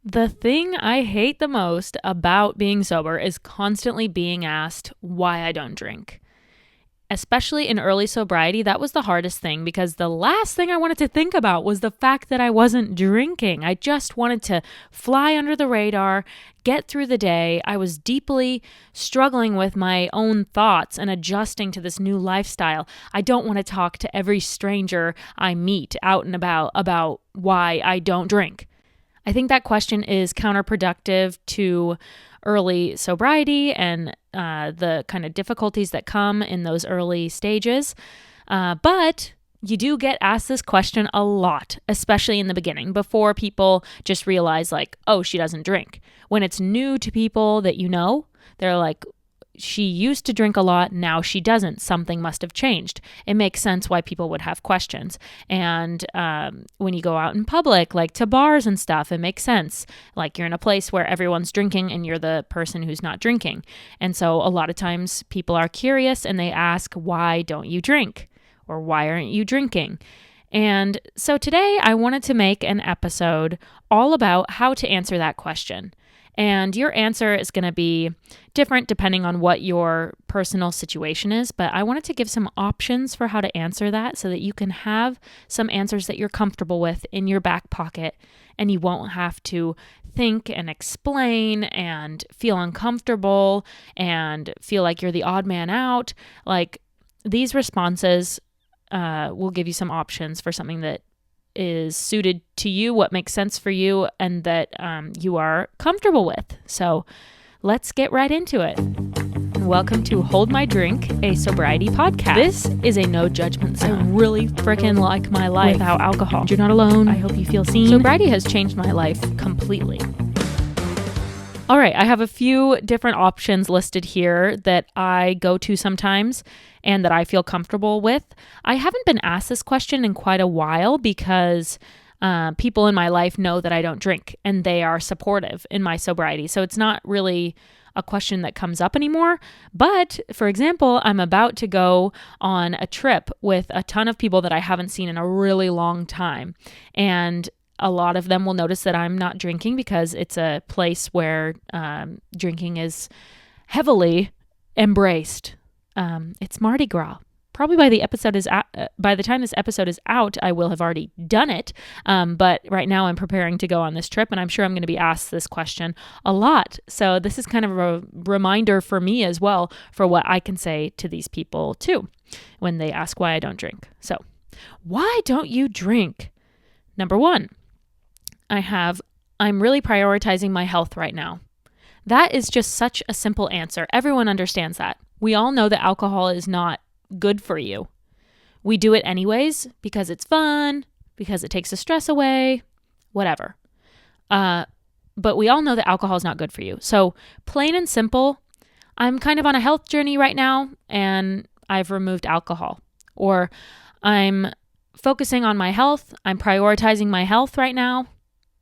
The thing I hate the most about being sober is constantly being asked why I don't drink. Especially in early sobriety, that was the hardest thing because the last thing I wanted to think about was the fact that I wasn't drinking. I just wanted to fly under the radar, get through the day. I was deeply struggling with my own thoughts and adjusting to this new lifestyle. I don't want to talk to every stranger I meet out and about why I don't drink. I think that question is counterproductive to early sobriety and the kind of difficulties that come in those early stages. But you do get asked this question a lot, especially in the beginning, before people just realize like, oh, she doesn't drink. When it's new to people that you know, they're like, she used to drink a lot, now she doesn't. Something must have changed. It makes sense why people would have questions. And when you go out in public, like to bars and stuff, it makes sense. Like you're in a place where everyone's drinking and you're the person who's not drinking. And so a lot of times people are curious and they ask, why don't you drink? Or why aren't you drinking? And so today I wanted to make an episode all about how to answer that question. And your answer is going to be different depending on what your personal situation is. But I wanted to give some options for how to answer that so that you can have some answers that you're comfortable with in your back pocket and you won't have to think and explain and feel uncomfortable and feel like you're the odd man out. Like these responses will give you some options for something that is suited to you, what makes sense for you, and that you are comfortable with. So let's get right into it. Welcome to Hold My Drink, a sobriety podcast. This is a no judgment zone. I really freaking like my life without alcohol. You're not alone. I hope you feel seen. Sobriety has changed my life completely. All right, I have a few different options listed here that I go to sometimes and that I feel comfortable with. I haven't been asked this question in quite a while because people in my life know that I don't drink and they are supportive in my sobriety. So it's not really a question that comes up anymore. But for example, I'm about to go on a trip with a ton of people that I haven't seen in a really long time. And a lot of them will notice that I'm not drinking because it's a place where drinking is heavily embraced. It's Mardi Gras. Probably by the time this episode is out, I will have already done it. But right now I'm preparing to go on this trip and I'm sure I'm going to be asked this question a lot. So this is kind of a reminder for me as well for what I can say to these people too when they ask why I don't drink. So why don't you drink? Number one, I'm really prioritizing my health right now. That is just such a simple answer. Everyone understands that. We all know that alcohol is not good for you. We do it anyways because it's fun, because it takes the stress away, whatever. But we all know that alcohol is not good for you. So plain and simple, I'm kind of on a health journey right now and I've removed alcohol. Or I'm focusing on my health. I'm prioritizing my health right now.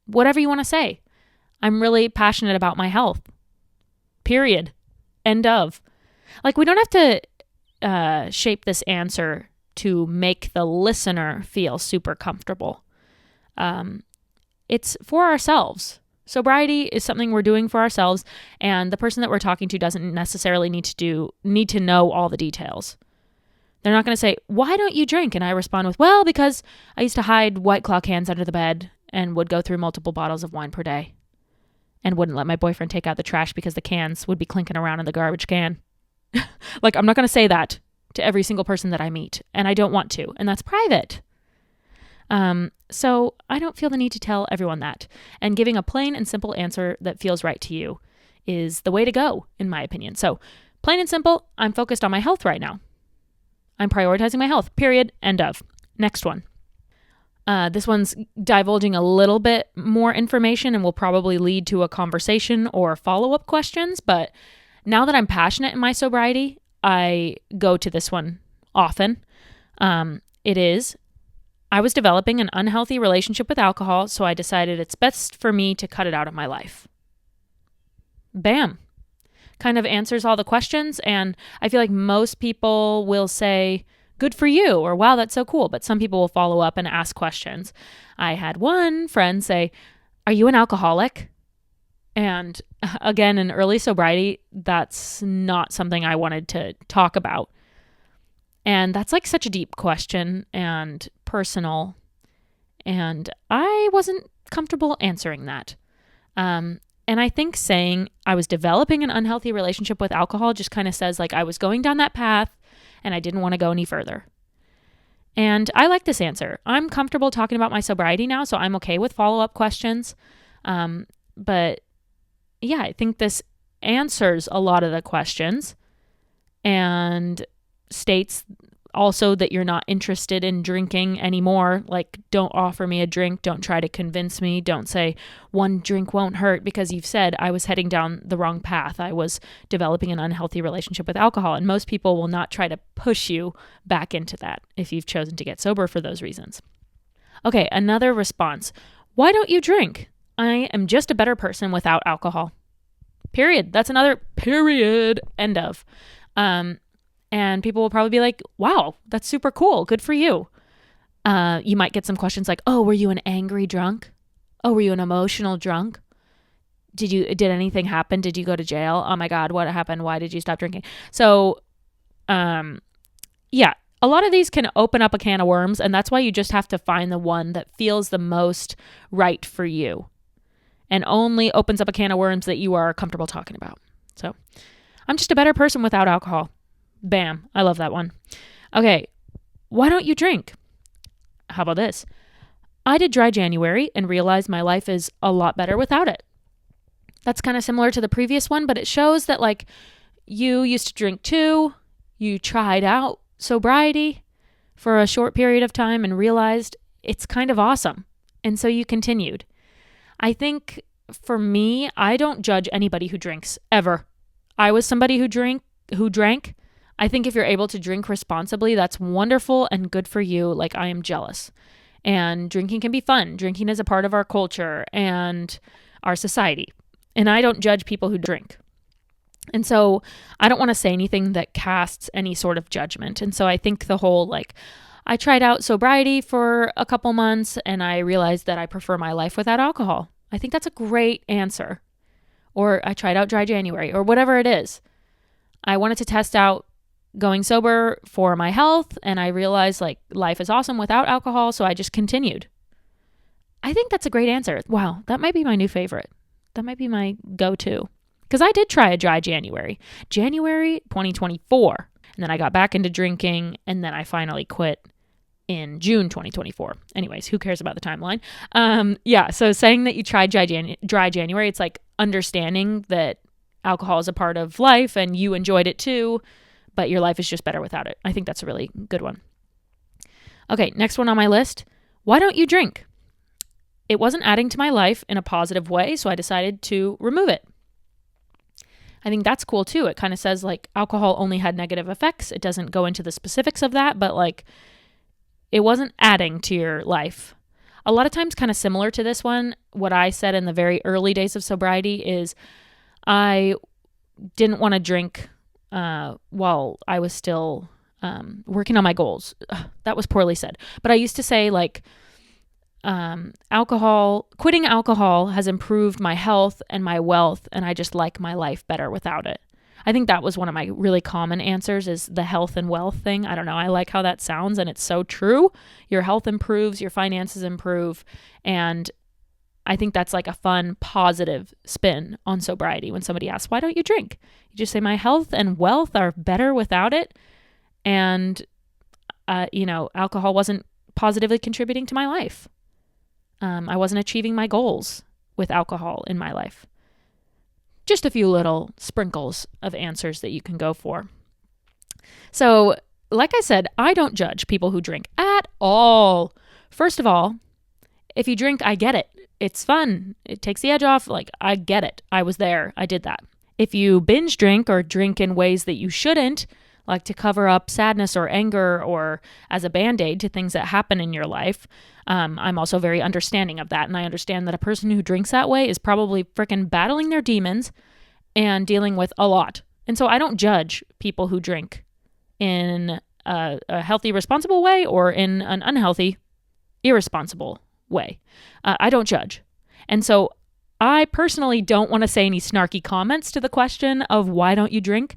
Whatever you want to say. I'm really passionate about my health. Period. End of. Like we don't have to shape this answer to make the listener feel super comfortable. It's for ourselves. Sobriety is something we're doing for ourselves, and the person that we're talking to doesn't necessarily need to know all the details. They're not going to say, "Why don't you drink?" And I respond with, "Well, because I used to hide White Claw cans under the bed and would go through multiple bottles of wine per day and wouldn't let my boyfriend take out the trash because the cans would be clinking around in the garbage can." Like, I'm not going to say that to every single person that I meet, and I don't want to, and that's private. So I don't feel the need to tell everyone that. And giving a plain and simple answer that feels right to you is the way to go, in my opinion. So plain and simple, I'm focused on my health right now. I'm prioritizing my health, period, end of. Next one. This one's divulging a little bit more information and will probably lead to a conversation or follow-up questions, but now that I'm passionate in my sobriety, I go to this one often. It is, I was developing an unhealthy relationship with alcohol, so I decided it's best for me to cut it out of my life. Bam. Kind of answers all the questions, and I feel like most people will say, "Good for you," or "Wow, that's so cool," but some people will follow up and ask questions. I had one friend say, "Are you an alcoholic?" And again, in early sobriety, that's not something I wanted to talk about. And that's like such a deep question and personal. And I wasn't comfortable answering that. And I think saying I was developing an unhealthy relationship with alcohol just kind of says like I was going down that path and I didn't want to go any further. And I like this answer. I'm comfortable talking about my sobriety now, so I'm okay with follow-up questions. But yeah, I think this answers a lot of the questions and states also that you're not interested in drinking anymore. Like, don't offer me a drink. Don't try to convince me. Don't say one drink won't hurt, because you've said I was heading down the wrong path. I was developing an unhealthy relationship with alcohol. And most people will not try to push you back into that if you've chosen to get sober for those reasons. Okay, another response. Why don't you drink? I am just a better person without alcohol. Period. That's another period. End of. And people will probably be like, wow, that's super cool. Good for you. You might get some questions like, oh, were you an angry drunk? Oh, were you an emotional drunk? Did anything happen? Did you go to jail? Oh my God, what happened? Why did you stop drinking? So, yeah, a lot of these can open up a can of worms, and that's why you just have to find the one that feels the most right for you and only opens up a can of worms that you are comfortable talking about. So, I'm just a better person without alcohol. Bam. I love that one. Okay. Why don't you drink? How about this? I did dry January and realized my life is a lot better without it. That's kind of similar to the previous one, but it shows that like you used to drink too. You tried out sobriety for a short period of time and realized it's kind of awesome. And so you continued. I think for me, I don't judge anybody who drinks ever. I was somebody who drank. I think if you're able to drink responsibly, that's wonderful and good for you. Like, I am jealous. And drinking can be fun. Drinking is a part of our culture and our society. And I don't judge people who drink. And so I don't want to say anything that casts any sort of judgment. And so I think the whole like, I tried out sobriety for a couple months and I realized that I prefer my life without alcohol. I think that's a great answer. Or I tried out dry January or whatever it is. I wanted to test out going sober for my health, and I realized like life is awesome without alcohol, so I just continued. I think that's a great answer. Wow, that might be my new favorite. That might be my go-to. Because I did try a dry January 2024, and then I got back into drinking, and then I finally quit in June 2024. Anyways, who cares about the timeline? Yeah, so saying that you tried dry January, it's like understanding that alcohol is a part of life and you enjoyed it too, but your life is just better without it. I think that's a really good one. Okay, next one on my list. Why don't you drink? It wasn't adding to my life in a positive way, so I decided to remove it. I think that's cool too. It kind of says like alcohol only had negative effects. It doesn't go into the specifics of that, but like it wasn't adding to your life. A lot of times, kind of similar to this one, what I said in the very early days of sobriety is I didn't want to drink while I was still working on my goals. That was poorly said. But I used to say like quitting alcohol has improved my health and my wealth, and I just like my life better without it. I think that was one of my really common answers is the health and wealth thing. I don't know. I like how that sounds, and it's so true. Your health improves, your finances improve, and I think that's like a fun, positive spin on sobriety. When somebody asks, why don't you drink? You just say, my health and wealth are better without it. And, alcohol wasn't positively contributing to my life. I wasn't achieving my goals with alcohol in my life. Just a few little sprinkles of answers that you can go for. So, like I said, I don't judge people who drink at all. First of all, if you drink, I get it. It's fun. It takes the edge off. Like, I get it. I was there. I did that. If you binge drink or drink in ways that you shouldn't, like to cover up sadness or anger or as a Band-Aid to things that happen in your life, I'm also very understanding of that. And I understand that a person who drinks that way is probably freaking battling their demons and dealing with a lot. And so I don't judge people who drink in a healthy, responsible way or in an unhealthy, irresponsible way. I don't judge. And so I personally don't want to say any snarky comments to the question of why don't you drink.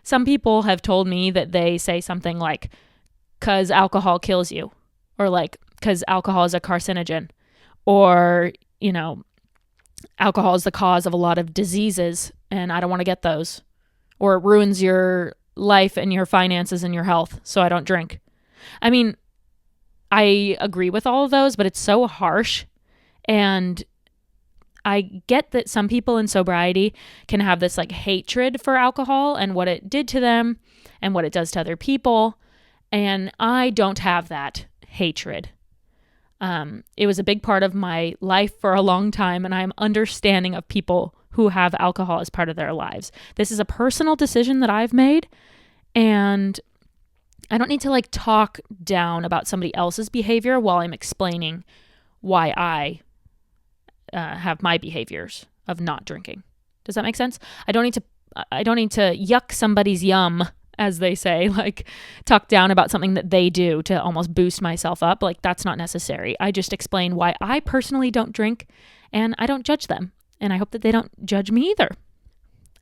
Some people have told me that they say something like, because alcohol kills you, or like, because alcohol is a carcinogen, or, alcohol is the cause of a lot of diseases and I don't want to get those, or it ruins your life and your finances and your health, so I don't drink. I mean, I agree with all of those, but it's so harsh. And I get that some people in sobriety can have this like hatred for alcohol and what it did to them and what it does to other people. And I don't have that hatred. It was a big part of my life for a long time, and I'm understanding of people who have alcohol as part of their lives. This is a personal decision that I've made, and I don't need to like talk down about somebody else's behavior while I'm explaining why I have my behaviors of not drinking. Does that make sense? I don't need to yuck somebody's yum, as they say, like talk down about something that they do to almost boost myself up. Like that's not necessary. I just explain why I personally don't drink, and I don't judge them. And I hope that they don't judge me either.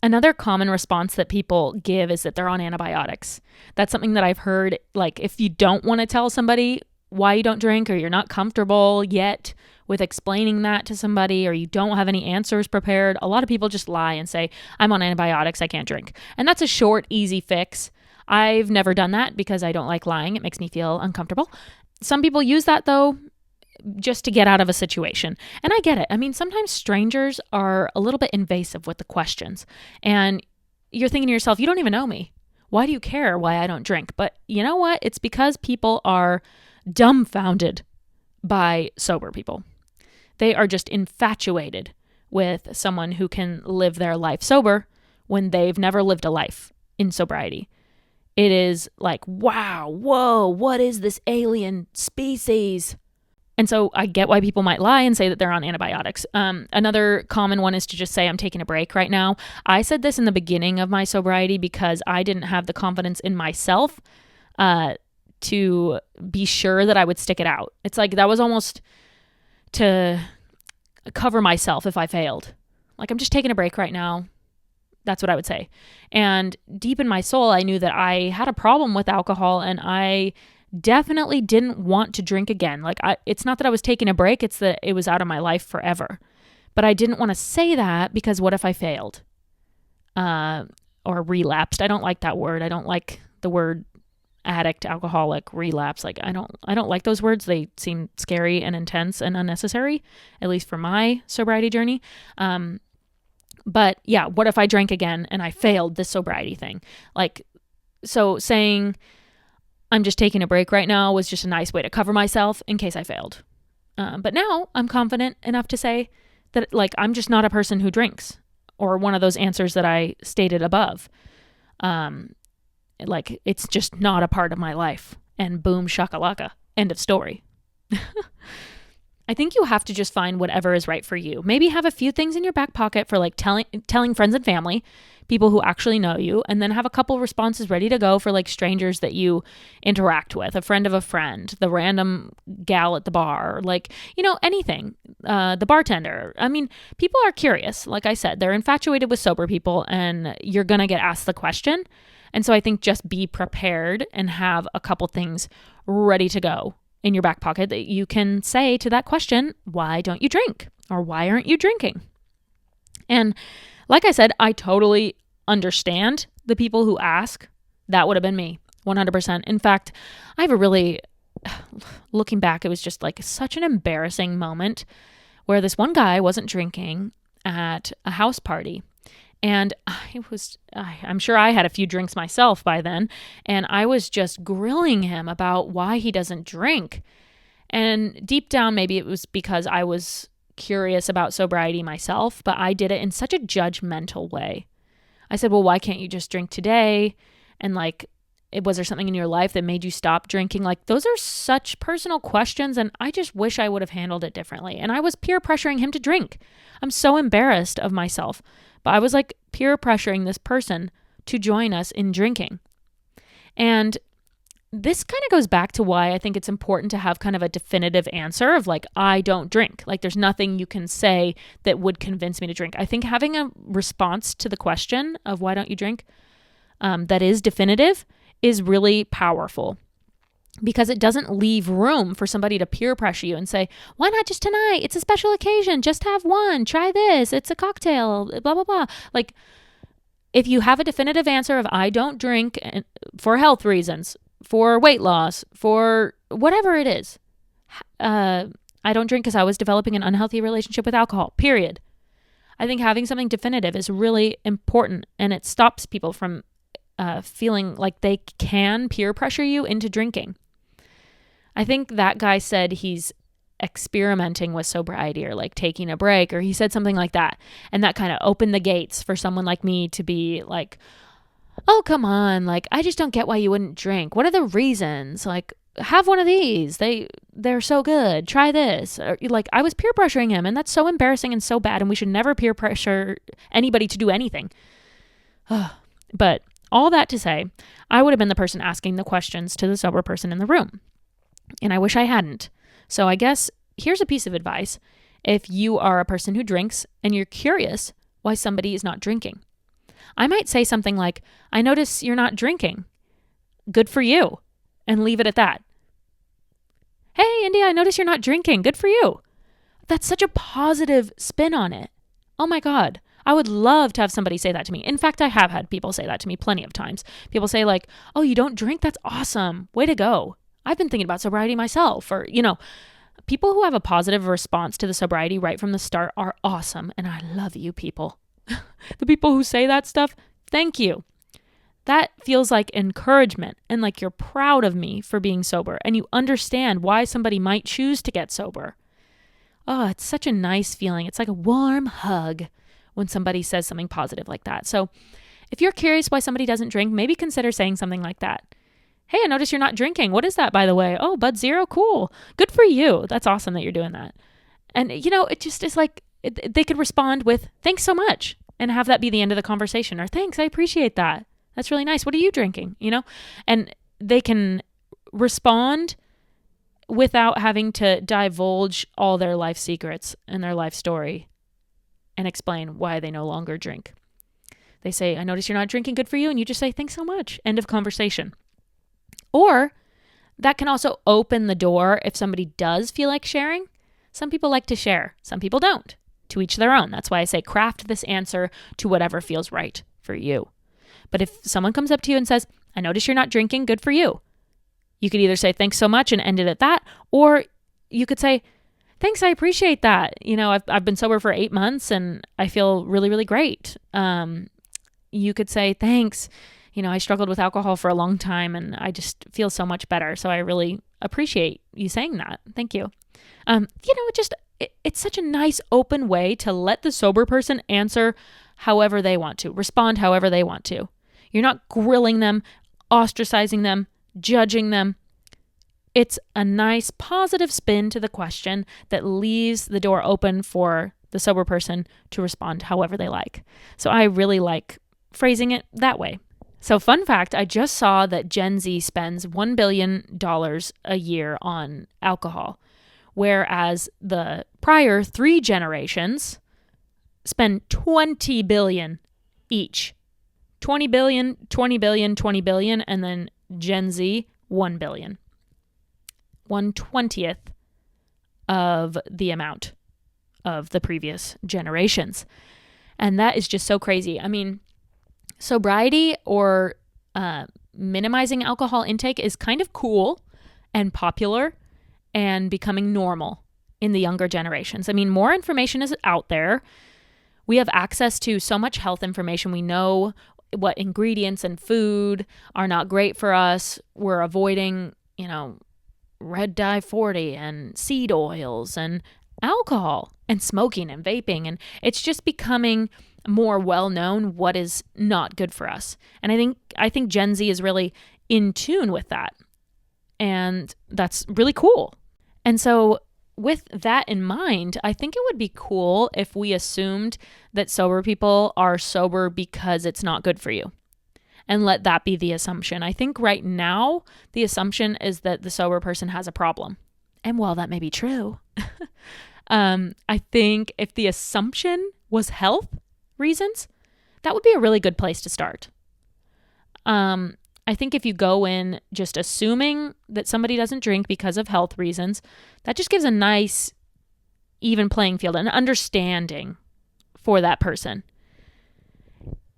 Another common response that people give is that they're on antibiotics. That's something that I've heard, like if you don't want to tell somebody why you don't drink, or you're not comfortable yet with explaining that to somebody, or you don't have any answers prepared, a lot of people just lie and say, I'm on antibiotics, I can't drink. And that's a short, easy fix. I've never done that because I don't like lying. It makes me feel uncomfortable. Some people use that though, just to get out of a situation. And I get it. I mean, sometimes strangers are a little bit invasive with the questions. And you're thinking to yourself, you don't even know me. Why do you care why I don't drink? But you know what? It's because people are dumbfounded by sober people. They are just infatuated with someone who can live their life sober when they've never lived a life in sobriety. It is like, wow, whoa, what is this alien species? And so I get why people might lie and say that they're on antibiotics. Another common one is to just say, I'm taking a break right now. I said this in the beginning of my sobriety because I didn't have the confidence in myself to be sure that I would stick it out. It's like that was almost to cover myself if I failed. Like, I'm just taking a break right now. That's what I would say. And deep in my soul, I knew that I had a problem with alcohol, and I definitely didn't want to drink again. Like, it's not that I was taking a break, it's that it was out of my life forever. But I didn't want to say that because what if I failed? Or relapsed. I don't like that word. I don't like the word addict, alcoholic, relapse. Like I don't like those words. They seem scary and intense and unnecessary, at least for my sobriety journey. But yeah, what if I drank again and I failed this sobriety thing? Like, so saying I'm just taking a break right now was just a nice way to cover myself in case I failed. But now I'm confident enough to say that like I'm just not a person who drinks, or one of those answers that I stated above. Like it's just not a part of my life, and boom shakalaka, end of story. I think you have to just find whatever is right for you. Maybe have a few things in your back pocket for like telling friends and family, people who actually know you, and then have a couple responses ready to go for like strangers that you interact with, a friend of a friend, the random gal at the bar, like, anything, the bartender. I mean, people are curious. Like I said, they're infatuated with sober people, and you're going to get asked the question. And so I think just be prepared and have a couple things ready to go in your back pocket that you can say to that question, why don't you drink? Or why aren't you drinking? And like I said, I totally understand the people who ask. That would have been me, 100%. In fact, I have looking back, it was just like such an embarrassing moment where this one guy wasn't drinking at a house party. And I'm sure I had a few drinks myself by then, and I was just grilling him about why he doesn't drink. And deep down, maybe it was because I was curious about sobriety myself, but I did it in such a judgmental way. I said, well, why can't you just drink today? And like, was there something in your life that made you stop drinking? Like, those are such personal questions, and I just wish I would have handled it differently. And I was peer pressuring him to drink. I'm so embarrassed of myself. But I was like peer pressuring this person to join us in drinking. And this kind of goes back to why I think it's important to have kind of a definitive answer of like, I don't drink. Like there's nothing you can say that would convince me to drink. I think having a response to the question of why don't you drink that is definitive is really powerful, because it doesn't leave room for somebody to peer pressure you and say, why not just tonight? It's a special occasion. Just have one. Try this. It's a cocktail, blah, blah, blah. Like if you have a definitive answer of I don't drink for health reasons, for weight loss, for whatever it is. I don't drink because I was developing an unhealthy relationship with alcohol, period. I think having something definitive is really important, and it stops people from feeling like they can peer pressure you into drinking. I think that guy said he's experimenting with sobriety or like taking a break, or he said something like that. And that kind of opened the gates for someone like me to be like, oh, come on. Like, I just don't get why you wouldn't drink. What are the reasons? Like, have one of these. They're so good. Try this. Or, like, I was peer pressuring him, and that's so embarrassing and so bad. And we should never peer pressure anybody to do anything. But all that to say, I would have been the person asking the questions to the sober person in the room. And I wish I hadn't. So I guess here's a piece of advice. If you are a person who drinks and you're curious why somebody is not drinking, I might say something like, I notice you're not drinking. Good for you. And leave it at that. Hey, India, I notice you're not drinking. Good for you. That's such a positive spin on it. Oh my God. I would love to have somebody say that to me. In fact, I have had people say that to me plenty of times. People say like, oh, you don't drink? That's awesome. Way to go. I've been thinking about sobriety myself. Or, people who have a positive response to the sobriety right from the start are awesome. And I love you people. The people who say that stuff, thank you. That feels like encouragement and like you're proud of me for being sober and you understand why somebody might choose to get sober. Oh, it's such a nice feeling. It's like a warm hug when somebody says something positive like that. So if you're curious why somebody doesn't drink, maybe consider saying something like that. Hey, I notice you're not drinking. What is that, by the way? Oh, Bud Zero? Cool. Good for you. That's awesome that you're doing that. And, it just is like they could respond with, thanks so much, and have that be the end of the conversation. Or thanks, I appreciate that. That's really nice. What are you drinking? And they can respond without having to divulge all their life secrets and their life story and explain why they no longer drink. They say, I notice you're not drinking. Good for you. And you just say, thanks so much. End of conversation. Or that can also open the door if somebody does feel like sharing. Some people like to share. Some people don't. To each their own. That's why I say craft this answer to whatever feels right for you. But if someone comes up to you and says, I notice you're not drinking, good for you. You could either say, thanks so much and end it at that. Or you could say, thanks, I appreciate that. I've been sober for 8 months and I feel really, really great. You could say, thanks. I struggled with alcohol for a long time and I just feel so much better. So I really appreciate you saying that. Thank you. It's such a nice open way to let the sober person answer however they want to, respond however they want to. You're not grilling them, ostracizing them, judging them. It's a nice positive spin to the question that leaves the door open for the sober person to respond however they like. So I really like phrasing it that way. So fun fact, I just saw that Gen Z spends $1 billion a year on alcohol, whereas the prior 3 generations spend $20 billion each. 20 billion, 20 billion, 20 billion, and then Gen Z, 1 billion. 1/20th of the amount of the previous generations. And that is just so crazy. I mean, sobriety or minimizing alcohol intake is kind of cool and popular and becoming normal in the younger generations. I mean, more information is out there. We have access to so much health information. We know what ingredients and food are not great for us. We're avoiding, red dye 40 and seed oils and alcohol and smoking and vaping. And it's just becoming more well-known what is not good for us. And I think Gen Z is really in tune with that. And that's really cool. And so with that in mind, I think it would be cool if we assumed that sober people are sober because it's not good for you. and let that be the assumption. I think right now, the assumption is that the sober person has a problem. And while that may be true, I think if the assumption was health reasons, that would be a really good place to start. I think if you go in just assuming that somebody doesn't drink because of health reasons, that just gives a nice, even playing field, an understanding for that person.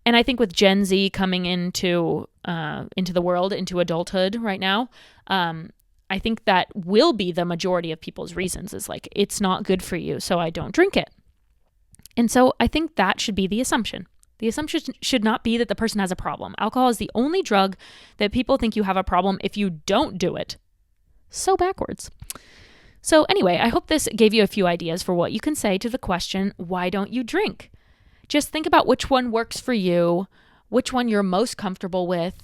And I think with Gen Z coming into the world, into adulthood right now, I think that will be the majority of people's reasons is like, it's not good for you, so I don't drink it. And so I think that should be the assumption. The assumption should not be that the person has a problem. Alcohol is the only drug that people think you have a problem if you don't do it. So backwards. So anyway, I hope this gave you a few ideas for what you can say to the question, why don't you drink? Just think about which one works for you, which one you're most comfortable with.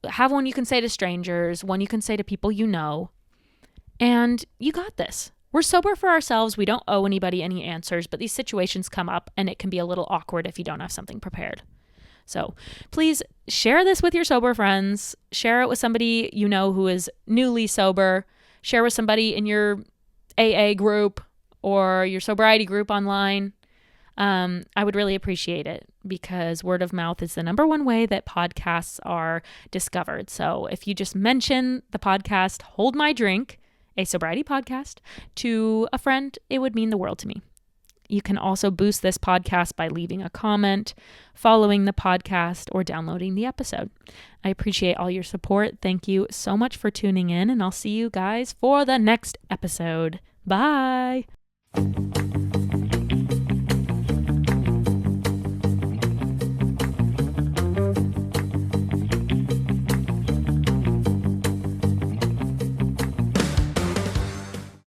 Have one you can say to strangers, one you can say to people you know. And you got this. We're sober for ourselves. We don't owe anybody any answers, but these situations come up and it can be a little awkward if you don't have something prepared. So please share this with your sober friends. Share it with somebody you know who is newly sober. Share with somebody in your AA group or your sobriety group online. I would really appreciate it because word of mouth is the number one way that podcasts are discovered. So if you just mention the podcast, Hold My Drink, a sobriety podcast, to a friend, it would mean the world to me. You can also boost this podcast by leaving a comment, following the podcast, or downloading the episode. I appreciate all your support. Thank you so much for tuning in, and I'll see you guys for the next episode. Bye.